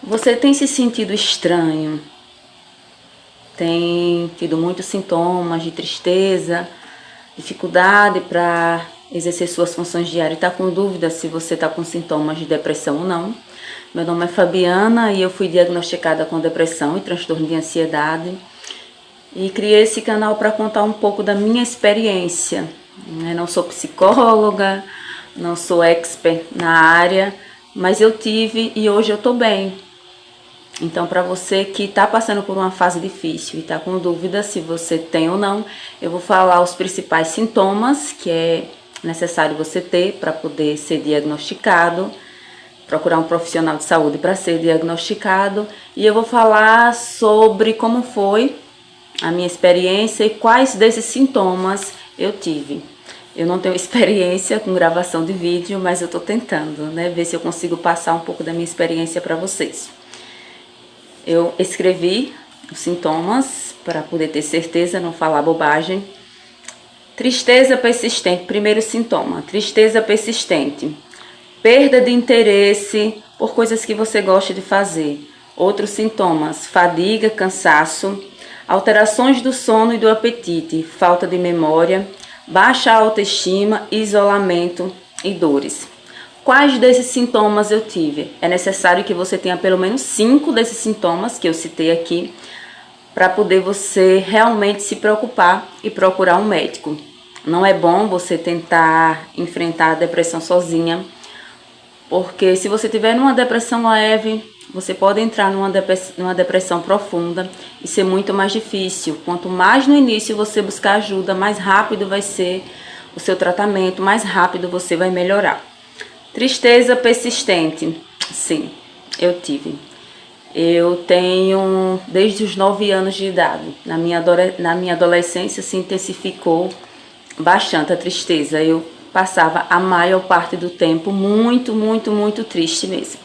Você tem se sentido estranho? Tem tido muitos sintomas de tristeza, dificuldade para exercer suas funções diárias? Está com dúvida se você está com sintomas de depressão ou não? Meu nome é Fabiana e eu fui diagnosticada com depressão e transtorno de ansiedade. E criei esse canal para contar um pouco da minha experiência. Eu não sou psicóloga, não sou expert na área, mas eu tive e hoje eu estou bem. Então, para você que está passando por uma fase difícil e está com dúvida se você tem ou não, eu vou falar os principais sintomas que é necessário você ter para poder ser diagnosticado, procurar um profissional de saúde para ser diagnosticado, e eu vou falar sobre como foi a minha experiência e quais desses sintomas eu tive. Eu não tenho experiência com gravação de vídeo, mas eu estou tentando, ver se eu consigo passar um pouco da minha experiência para vocês. Eu escrevi os sintomas para poder ter certeza, não falar bobagem. Tristeza persistente, primeiro sintoma, tristeza persistente. Perda de interesse por coisas que você gosta de fazer. Outros sintomas, fadiga, cansaço, alterações do sono e do apetite, falta de memória, baixa autoestima, isolamento e dores. Quais desses sintomas eu tive? É necessário que você tenha pelo menos 5 desses sintomas que eu citei aqui para poder você realmente se preocupar e procurar um médico. Não é bom você tentar enfrentar a depressão sozinha, porque se você tiver numa depressão leve, você pode entrar numa depressão profunda e ser muito mais difícil. Quanto mais no início você buscar ajuda, mais rápido vai ser o seu tratamento, mais rápido você vai melhorar. Tristeza persistente, sim, eu tive. Eu tenho desde os 9 anos de idade. Na minha adolescência se intensificou bastante a tristeza. Eu passava a maior parte do tempo muito, muito, muito triste mesmo.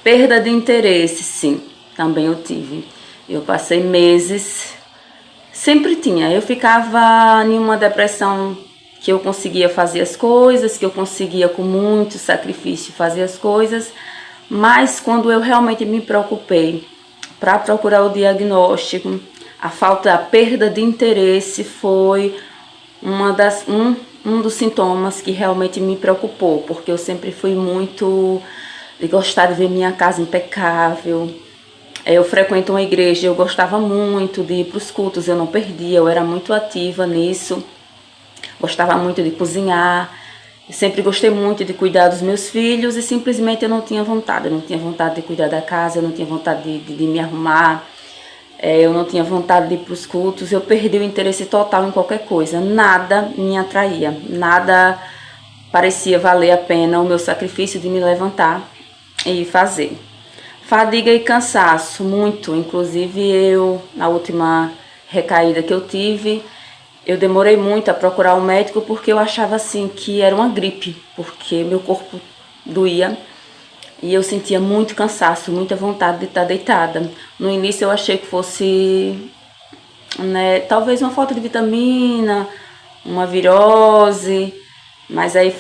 Perda de interesse, sim, também eu tive. Eu passei meses, sempre tinha. Eu ficava em uma depressão que eu conseguia fazer as coisas, que eu conseguia com muito sacrifício fazer as coisas, mas quando eu realmente me preocupei para procurar o diagnóstico, a perda de interesse foi um dos sintomas que realmente me preocupou, porque eu sempre fui muito de gostar de ver minha casa impecável. Eu frequento uma igreja, eu gostava muito de ir para os cultos, eu não perdia, eu era muito ativa nisso. Gostava muito de cozinhar, sempre gostei muito de cuidar dos meus filhos e simplesmente eu não tinha vontade. Eu não tinha vontade de cuidar da casa, eu não tinha vontade de me arrumar, eu não tinha vontade de ir para os cultos. Eu perdi o interesse total em qualquer coisa, nada me atraía, nada parecia valer a pena o meu sacrifício de me levantar e fazer. Fadiga e cansaço, muito. Inclusive eu, na última recaída que eu tive, eu demorei muito a procurar um médico porque eu achava assim que era uma gripe, porque meu corpo doía e eu sentia muito cansaço, muita vontade de estar deitada. No início eu achei que fosse, talvez uma falta de vitamina, uma virose, mas aí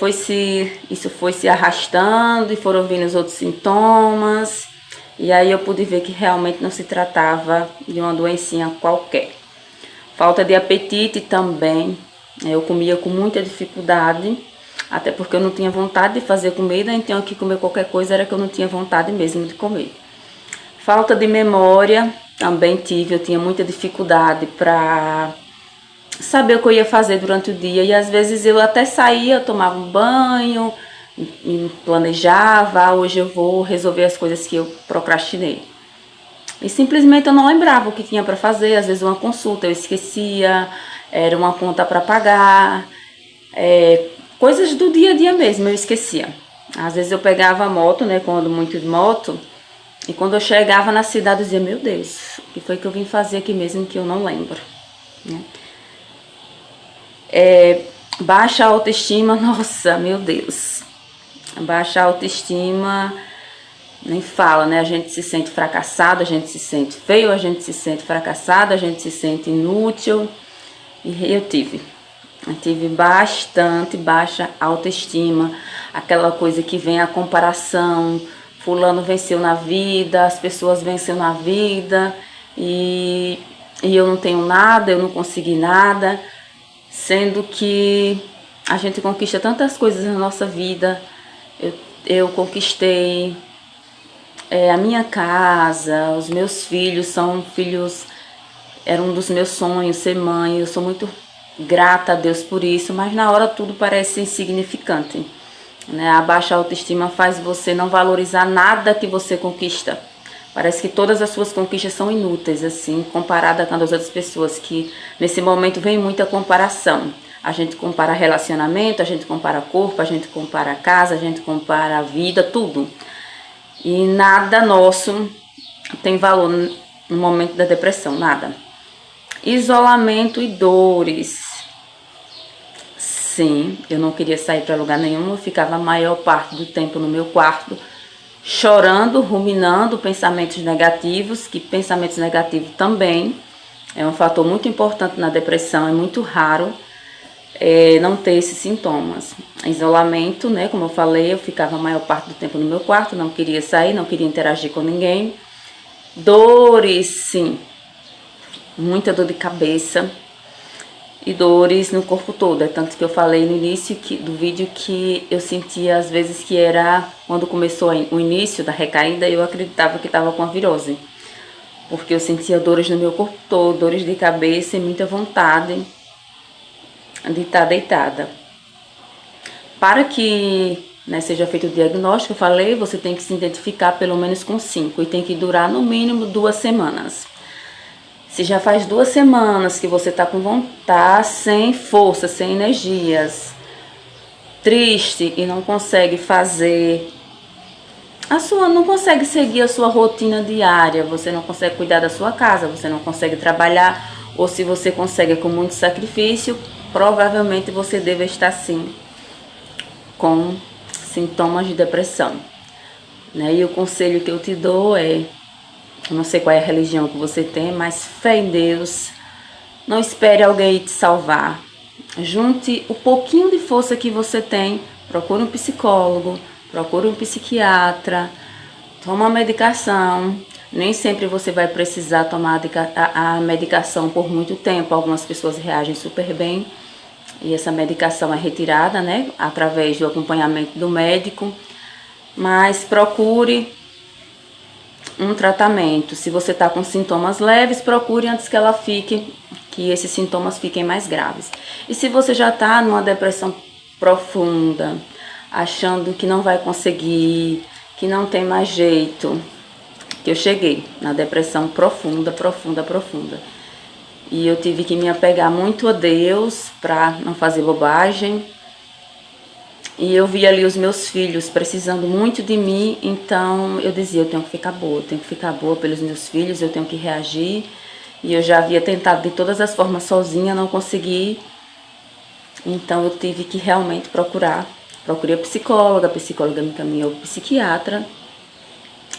isso foi se arrastando e foram vindo os outros sintomas, e aí eu pude ver que realmente não se tratava de uma doencinha qualquer. Falta de apetite também, eu comia com muita dificuldade, até porque eu não tinha vontade de fazer comida, então que comer qualquer coisa era que eu não tinha vontade mesmo de comer. Falta de memória também tive, eu tinha muita dificuldade para saber o que eu ia fazer durante o dia, e às vezes eu até saía, tomava um banho, me planejava, hoje eu vou resolver as coisas que eu procrastinei. E simplesmente eu não lembrava o que tinha para fazer, às vezes uma consulta eu esquecia, era uma conta para pagar, coisas do dia a dia mesmo eu esquecia. Às vezes eu pegava a moto, quando muito de moto, e quando eu chegava na cidade eu dizia, meu Deus, o que foi que eu vim fazer aqui mesmo que eu não lembro, Baixa autoestima, nossa, meu Deus, baixa autoestima... Nem fala, A gente se sente fracassado, a gente se sente feio, a gente se sente fracassado, a gente se sente inútil. E eu tive bastante baixa autoestima, aquela coisa que vem a comparação, fulano venceu na vida, as pessoas venceram na vida e eu não tenho nada, eu não consegui nada, sendo que a gente conquista tantas coisas na nossa vida. Eu conquistei a minha casa, os meus filhos são filhos, era um dos meus sonhos ser mãe, eu sou muito grata a Deus por isso, mas na hora tudo parece insignificante, né? A baixa autoestima faz você não valorizar nada que você conquista. Parece que todas as suas conquistas são inúteis, assim, comparada com as outras pessoas, que nesse momento vem muita comparação. A gente compara relacionamento, a gente compara corpo, a gente compara casa, a gente compara a vida, tudo. E nada nosso tem valor no momento da depressão, nada. Isolamento e dores. Sim, eu não queria sair para lugar nenhum, eu ficava a maior parte do tempo no meu quarto, chorando, ruminando pensamentos negativos, que pensamentos negativos também é um fator muito importante na depressão, é muito raro não ter esses sintomas. Isolamento, né, como eu falei, eu ficava a maior parte do tempo no meu quarto, não queria sair, não queria interagir com ninguém. Dores, sim, muita dor de cabeça e dores no corpo todo. É tanto que eu falei no início do vídeo que eu sentia às vezes que era, quando começou o início da recaída, eu acreditava que estava com a virose, porque eu sentia dores no meu corpo todo, dores de cabeça e muita vontade de estar deitada. Para que seja feito o diagnóstico, eu falei, você tem que se identificar pelo menos com 5 e tem que durar no mínimo 2 semanas. Se já faz 2 semanas que você está com vontade, sem força, sem energias, triste e não consegue fazer não consegue seguir a sua rotina diária, você não consegue cuidar da sua casa, você não consegue trabalhar, ou se você consegue com muito sacrifício, provavelmente você deve estar sim com sintomas de depressão, né? E o conselho que eu te dou é, eu não sei qual é a religião que você tem, mas fé em Deus, não espere alguém te salvar, junte o pouquinho de força que você tem, procure um psicólogo, procure um psiquiatra, toma uma medicação. Nem sempre você vai precisar tomar a medicação por muito tempo. Algumas pessoas reagem super bem e essa medicação é retirada, né, através do acompanhamento do médico. Mas procure um tratamento. Se você está com sintomas leves, procure antes que esses sintomas fiquem mais graves. E se você já está numa depressão profunda, achando que não vai conseguir, que não tem mais jeito, que eu cheguei na depressão profunda. E eu tive que me apegar muito a Deus para não fazer bobagem. E eu vi ali os meus filhos precisando muito de mim, então eu dizia, eu tenho que ficar boa pelos meus filhos, eu tenho que reagir. E eu já havia tentado de todas as formas sozinha, não consegui. Então eu tive que realmente procurei a psicóloga me encaminhou para o psiquiatra.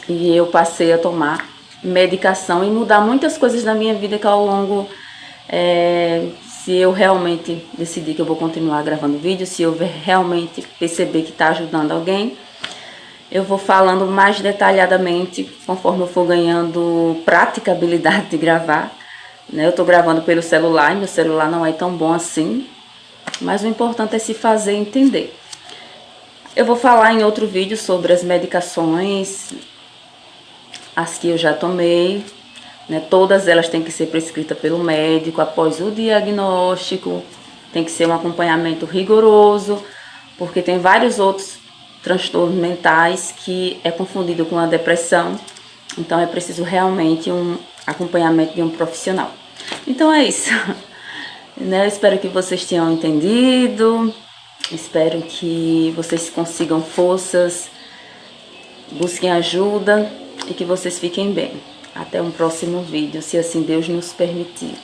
E eu passei a tomar medicação e mudar muitas coisas na minha vida que ao longo, se eu realmente decidir que eu vou continuar gravando vídeo, se eu realmente perceber que está ajudando alguém, eu vou falando mais detalhadamente conforme eu for ganhando praticabilidade de gravar, né? Eu estou gravando pelo celular, meu celular não é tão bom assim, mas o importante é se fazer entender. Eu vou falar em outro vídeo sobre as medicações, as que eu já tomei, né? Todas elas têm que ser prescritas pelo médico após o diagnóstico, tem que ser um acompanhamento rigoroso, porque tem vários outros transtornos mentais que é confundido com a depressão, então é preciso realmente um acompanhamento de um profissional. Então é isso, né? Eu espero que vocês tenham entendido, espero que vocês consigam forças, busquem ajuda e que vocês fiquem bem. Até um próximo vídeo, se assim Deus nos permitir.